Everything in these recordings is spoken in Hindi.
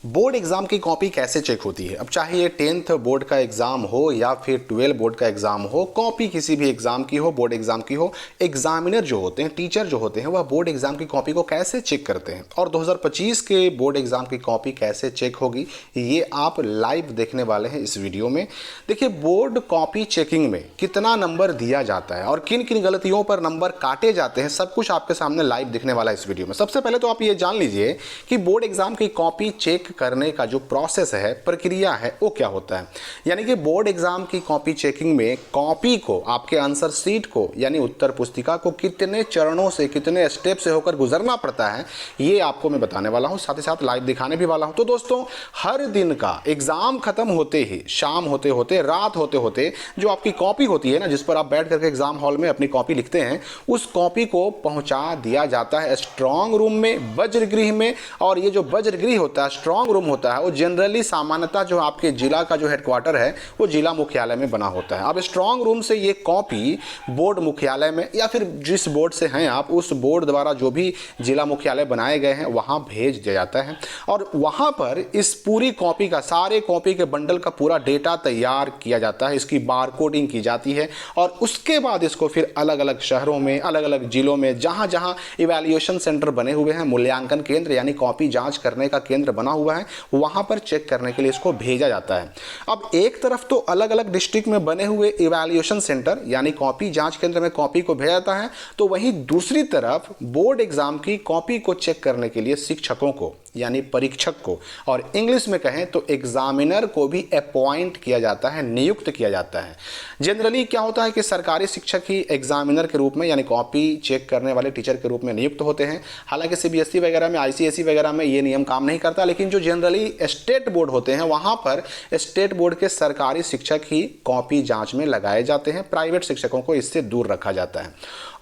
बोर्ड एग्जाम की कॉपी कैसे चेक होती है। अब चाहे ये 10th बोर्ड का एग्जाम हो या फिर 12 बोर्ड का एग्जाम हो, कॉपी किसी भी एग्जाम की हो, बोर्ड एग्जाम की हो, एग्जामिनर जो होते हैं, टीचर जो होते हैं, वह बोर्ड एग्जाम की कॉपी को कैसे चेक करते हैं और 2025 के बोर्ड एग्जाम की कॉपी कैसे चेक होगी, ये आप लाइव देखने वाले हैं इस वीडियो में। देखिए, बोर्ड कॉपी चेकिंग में कितना नंबर दिया जाता है और किन किन गलतियों पर नंबर काटे जाते हैं, सब कुछ आपके सामने लाइव दिखने वाला है इस वीडियो में। सबसे पहले तो आप ये जान लीजिए कि बोर्ड एग्जाम की कॉपी चेक करने का जो प्रोसेस है, प्रक्रिया है, वो क्या होता है। यानी कि बोर्ड एग्जाम की कॉपी चेकिंग में कॉपी को, आपके आंसर शीट को यानी उत्तर पुस्तिका को कितने चरणों से, कितने स्टेप से होकर गुजरना पड़ता है, ये आपको मैं बताने वाला हूं, साथ ही साथ लाइव दिखाने भी वाला हूं। तो दोस्तों, हर दिन का एग्जाम खत्म होते ही, शाम होते होते, रात होते होते, जो आपकी कॉपी होती है ना, जिस पर आप बैठ करके एग्जाम हॉल में अपनी कॉपी लिखते हैं, उस कॉपी को पहुंचा दिया जाता है स्ट्रांग रूम में, वज्रगृह में। और ये जो वज्रगृह होता है, स्ट्रांग रूम होता है, वो जनरली सामान्यतः जो आपके जिला का जो हेडक्वार्टर है वो जिला मुख्यालय में बना होता है। अब स्ट्रांग रूम से ये कॉपी बोर्ड मुख्यालय में या फिर जिस बोर्ड से हैं आप, उस बोर्ड द्वारा जो भी जिला मुख्यालय बनाए गए हैं वहां भेज दिया जाता है और वहां पर इस पूरी कॉपी का, सारे कॉपी के बंडल का पूरा डेटा तैयार किया जाता है, इसकी बार कोडिंग की जाती है और उसके बाद इसको फिर अलग अलग शहरों में, अलग अलग जिलों में, जहां जहां इवैल्यूएशन सेंटर बने हुए हैं, मूल्यांकन केंद्र यानी कॉपी जांच करने का केंद्र बना हुआ है, वहां पर चेक करने के लिए इसको भेजा जाता है। अब एक तरफ तो अलग अलग डिस्ट्रिक्ट में बने हुए इवैल्यूएशन सेंटर यानी कॉपी जांच केंद्र में कॉपी को भेजा जाता है, तो वहीं दूसरी तरफ बोर्ड एग्जाम की कॉपी को चेक करने के लिए शिक्षकों को यानी परीक्षक को, और इंग्लिश में कहें तो एग्जामिनर को भी अपॉइंट किया जाता है, नियुक्त किया जाता है। जनरली क्या होता है कि सरकारी शिक्षक ही एग्जामिनर के रूप में यानी कॉपी चेक करने वाले टीचर के रूप में नियुक्त होते हैं। हालांकि सीबीएसई वगैरह में, आईसीएसई वगैरह में ये नियम काम नहीं करता, लेकिन जो जनरली स्टेट बोर्ड होते हैं वहां पर स्टेट बोर्ड के सरकारी शिक्षक ही कॉपी जांच में लगाए जाते हैं, प्राइवेट शिक्षकों को इससे दूर रखा जाता है।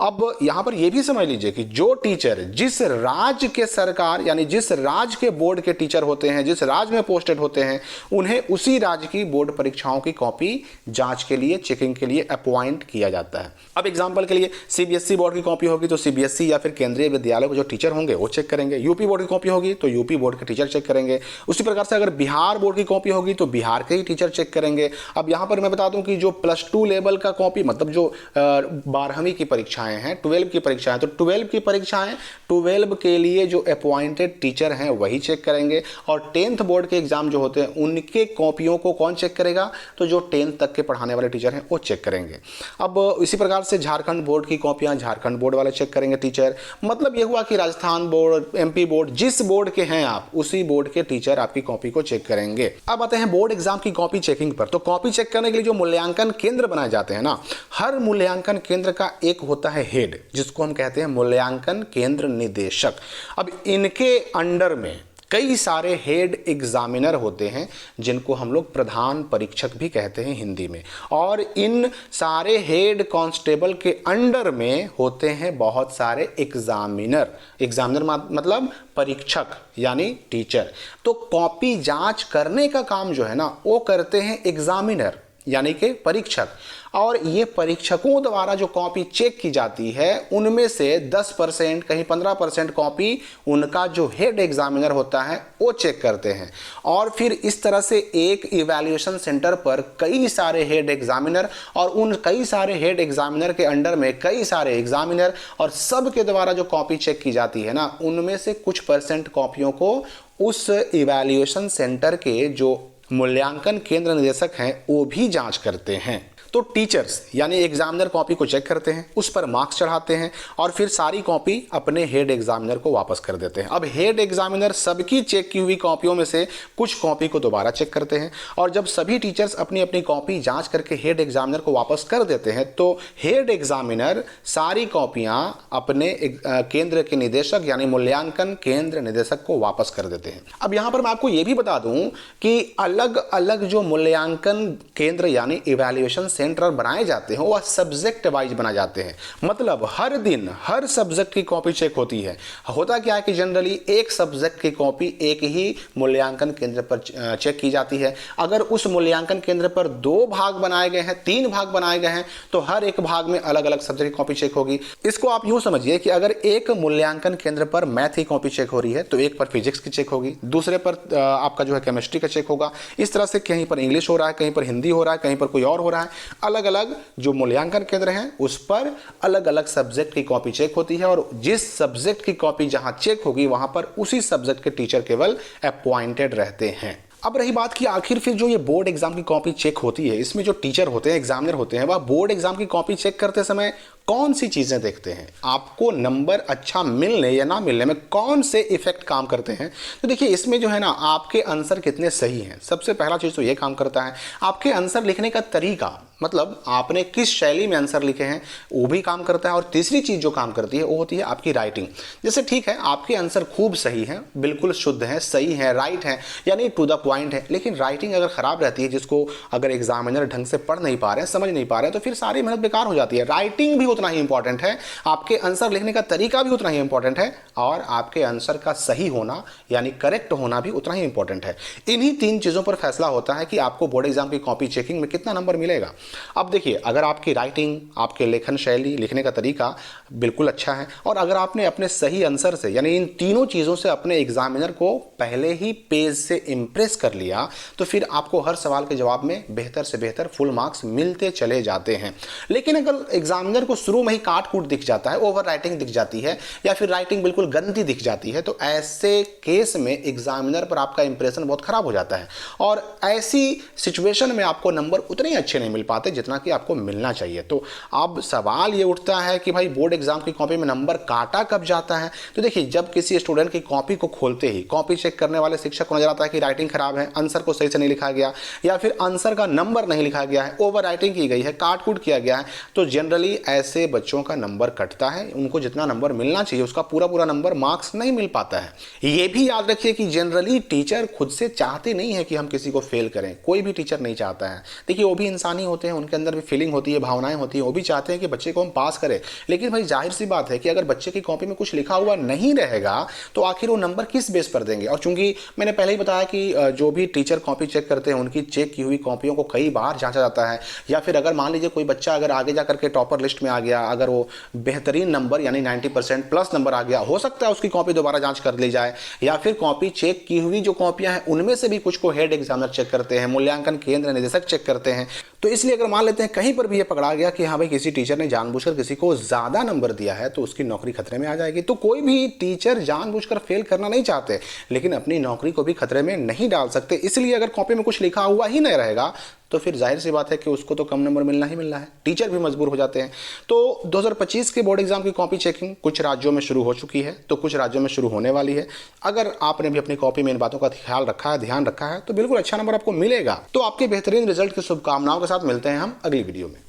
अब यहां पर यह भी समझ लीजिए कि जो टीचर जिस राज्य के सरकार यानी जिस राज्य के बोर्ड के टीचर होते हैं, जिस राज्य में पोस्टेड होते हैं, उन्हें उसी राज्य की बोर्ड परीक्षाओं की कॉपी जांच के लिए, चेकिंग के लिए अपॉइंट किया जाता है। अब एग्जांपल के लिए सीबीएसई बोर्ड की कॉपी होगी तो सीबीएसई या फिर केंद्रीय विद्यालय के जो टीचर होंगे वो चेक करेंगे। यूपी बोर्ड की कॉपी होगी तो यूपी बोर्ड के टीचर चेक करेंगे। उसी प्रकार से अगर बिहार बोर्ड की कॉपी होगी तो बिहार के ही टीचर चेक करेंगे। अब यहां पर मैं बता दूं कि जो +2 लेवल का कॉपी, मतलब जो 12वीं की परीक्षाएं हैं, 12 की परीक्षाएं, तो 12 की परीक्षाएं 12 के लिए जो अपॉइंटेड टीचर हैं वही चेक करेंगे और 10th बोर्ड के एग्जाम जो होते हैं उनके कॉपियों को कौन चेक करेगा, तो जो 10th तक के पढ़ाने वाले टीचर हैं वो चेक करेंगे। अब इसी प्रकार से झारखंड बोर्ड की कॉपियां झारखंड बोर्ड वाले चेक करेंगे टीचर। मतलब यह हुआ कि राजस्थान बोर्ड, एमपी बोर्ड, जिस बोर्ड के हैं आप उसी बोर्ड के टीचर आपकी कॉपी को चेक करेंगे। अब आते हैं बोर्ड एग्जाम की कॉपी चेकिंग पर। तो कॉपी चेक करने के लिए जो मूल्यांकन केंद्र बनाए जाते हैं ना, हर मूल्यांकन केंद्र का एक होता है हेड, जिसको हम कहते हैं मूल्यांकन केंद्र निदेशक। अब इनके अंडर में कई सारे हेड एग्जामिनर होते हैं जिनको हम लोग प्रधान परीक्षक भी कहते हैं हिंदी में, और इन सारे हेड कांस्टेबल के अंडर में होते हैं बहुत सारे एग्जामिनर। एग्जामिनर मतलब परीक्षक यानी टीचर। तो कॉपी जांच करने का काम जो है ना वो करते हैं एग्जामिनर यानी कि परीक्षक, और ये परीक्षकों द्वारा जो कॉपी चेक की जाती है उनमें से 10%, कहीं 15% कॉपी उनका जो हेड एग्जामिनर होता है वो चेक करते हैं। और फिर इस तरह से एक इवैल्यूएशन सेंटर पर कई सारे हेड एग्जामिनर और उन कई सारे हेड एग्जामिनर के अंडर में कई सारे एग्जामिनर, और सब के द्वारा जो कॉपी चेक की जाती है ना, उनमें से कुछ % कॉपियों को उस इवैल्यूएशन सेंटर के जो मूल्यांकन केंद्र निदेशक हैं वो भी जांच करते हैं। तो टीचर्स यानी एग्जामिनर कॉपी को चेक करते हैं, उस पर मार्क्स चढ़ाते हैं और फिर सारी कॉपी अपने हेड एग्जामिनर को वापस कर देते हैं। अब हेड एग्जामिनर सबकी चेक की हुई कॉपियों में से कुछ कॉपी को दोबारा चेक करते हैं, और जब सभी टीचर्स अपनी अपनी कॉपी जांच करके हेड एग्जामिनर को वापस कर देते हैं तो हेड एग्जामिनर सारी कॉपियां अपने केंद्र के निदेशक यानी मूल्यांकन केंद्र निदेशक को वापस कर देते हैं। अब यहां पर मैं आपको यह भी बता दूं कि अलग अलग जो मूल्यांकन केंद्र यानी इवैल्यूएशन सेंटर बनाए जाते हैं वह सब्जेक्ट वाइज बनाए जाते हैं। मतलब हर दिन हर सब्जेक्ट की कॉपी चेक होती है। होता क्या है कि जनरली एक सब्जेक्ट की कॉपी एक ही मूल्यांकन केंद्र पर चेक की जाती है। अगर उस मूल्यांकन केंद्र पर 2 भाग बनाए गए हैं, 3 भाग बनाए गए हैं, तो हर एक भाग में अलग अलग सब्जेक्ट की कॉपी चेक होगी। इसको आप यूं समझिए कि अगर एक मूल्यांकन केंद्र पर मैथ की कॉपी चेक हो रही है तो एक पर फिजिक्स की चेक होगी, दूसरे पर आपका जो है केमिस्ट्री का चेक होगा। इस तरह से कहीं पर इंग्लिश हो रहा है, कहीं पर हिंदी हो रहा है, कहीं पर कोई और हो रहा है। अलग अलग जो मूल्यांकन केंद्र हैं उस पर अलग अलग सब्जेक्ट की कॉपी चेक होती है और जिस सब्जेक्ट की कॉपी जहां चेक होगी वहां पर उसी सब्जेक्ट के टीचर केवल अपॉइंटेड रहते हैं। अब रही बात कि आखिर फिर जो ये बोर्ड एग्जाम की कॉपी चेक होती है, इसमें जो टीचर होते हैं, एग्जामिनर होते हैं, वह बोर्ड एग्जाम की कॉपी चेक करते समय कौन सी चीजें देखते हैं, आपको नंबर अच्छा मिलने या ना मिलने में कौन से इफेक्ट काम करते हैं। तो देखिए इसमें जो है ना, आपके आंसर कितने सही हैं, सबसे पहला चीज तो ये काम करता है। आपके आंसर लिखने का तरीका, मतलब आपने किस शैली में आंसर लिखे हैं, वो भी काम करता है। और तीसरी चीज जो काम करती है वो होती है आपकी राइटिंग। जैसे ठीक है, आपके आंसर खूब सही हैं, बिल्कुल शुद्ध हैं, सही हैं, राइट हैं, यानी टू द पॉइंट है, लेकिन राइटिंग अगर खराब रहती है, जिसको अगर एग्जामिनर ढंग से पढ़ नहीं पा रहे हैं, समझ नहीं पा रहे हैं, तो फिर सारी मेहनत बेकार हो जाती है। राइटिंग भी उतना ही इंपॉर्टेंट है, आपके आंसर लिखने का तरीका भी उतना ही इंपॉर्टेंट है, और आपके आंसर का सही होना यानी करेक्ट होना भी उतना ही इंपॉर्टेंट है। इन्हीं 3 चीजों पर फैसला होता है कि आपको बोर्ड एग्जाम की कॉपी चेकिंग में कितना नंबर मिलेगा। अब देखिए, अगर आपकी राइटिंग, आपके लेखन शैली, लिखने का तरीका बिल्कुल अच्छा है, और अगर आपने अपने सही आंसर से यानी इन तीनों चीजों से अपने एग्जामिनर को पहले ही पेज से इंप्रेस कर लिया, तो फिर आपको हर सवाल के जवाब में बेहतर से बेहतर फुल मार्क्स मिलते चले जाते हैं। लेकिन अगर एग्जामिनर को शुरू में ही काट कूट दिख जाता है, ओवर राइटिंग दिख जाती है, या फिर राइटिंग बिल्कुल गंदी दिख जाती है, तो ऐसे केस में एग्जामिनर पर आपका इंप्रेशन बहुत खराब हो जाता है, और ऐसी सिचुएशन में आपको नंबर उतने ही अच्छे नहीं मिल पाते जितना कि आपको मिलना चाहिए। तो अब सवाल ये उठता है कि भाई बोर्ड एग्जाम की कॉपी में नंबर काटा कब जाता है। तो देखिए, जब किसी स्टूडेंट की कॉपी को खोलते ही कॉपी चेक करने वाले शिक्षक को नजर आता है कि राइटिंग खराब है, आंसर को सही से नहीं लिखा गया, या फिर आंसर का नंबर नहीं लिखा गया है, ओवर राइटिंग की गई है, काट कूट किया गया है, तो जनरली ऐसे बच्चों का नंबर कटता है। उनको जितना नंबर मिलना चाहिए उसका पूरा पूरा नंबर मार्क्स नहीं मिल पाता है। ये भी याद रखिए कि जनरली टीचर खुद से चाहते नहीं है कि हम किसी को फेल करें, कोई भी टीचर नहीं चाहता है। देखिए, वो भी इंसान ही होते हैं, उनके अंदर भी फीलिंग होती है, भावनाएं होती हैं, वो भी चाहते हैं कि बच्चे को हम पास करें। लेकिन भाई जाहिर सी बात है कि अगर बच्चे की कॉपी में कुछ लिखा हुआ नहीं रहेगा तो आखिर वो नंबर किस बेस पर देंगे। और चूंकि मैंने पहले ही बताया कि जो भी टीचर कॉपी चेक करते हैं उनकी चेक की हुई कॉपियों को कई बार जांचा जाता है, या फिर अगर मान लीजिए कोई बच्चा अगर आगे जाकर के टॉपर लिस्ट में आ गया, अगर वो बेहतरीन नंबर यानी 90% प्लस नंबर आ गया, हो सकता है उसकी कॉपी दोबारा जांच कर ली जाए, या फिर कॉपी चेक की हुई जो कॉपियां हैं उनमें से भी कुछ को हेड एग्जामिनर चेक करते हैं, मूल्यांकन केंद्र निदेशक चेक करते हैं। तो इसलिए अगर मान लेते हैं कहीं पर भी ये पकड़ा गया कि हाँ भाई किसी टीचर ने जानबूझकर किसी को ज्यादा नंबर दिया है, तो उसकी नौकरी खतरे में आ जाएगी। तो कोई भी टीचर जानबूझकर फेल करना नहीं चाहते, लेकिन अपनी नौकरी को भी खतरे में नहीं डाल सकते। इसलिए अगर कॉपी में कुछ लिखा हुआ ही नहीं रहेगा तो फिर जाहिर सी बात है कि उसको तो कम नंबर मिलना ही मिलना है, टीचर भी मजबूर हो जाते हैं। तो 2025 के बोर्ड एग्जाम की कॉपी चेकिंग कुछ राज्यों में शुरू हो चुकी है, तो कुछ राज्यों में शुरू होने वाली है। अगर आपने भी अपनी कॉपी में इन बातों का ख्याल रखा है, ध्यान रखा है, तो बिल्कुल अच्छा नंबर आपको मिलेगा। तो आपके बेहतरीन रिजल्ट की शुभकामनाओं के साथ मिलते हैं हम अगली वीडियो में।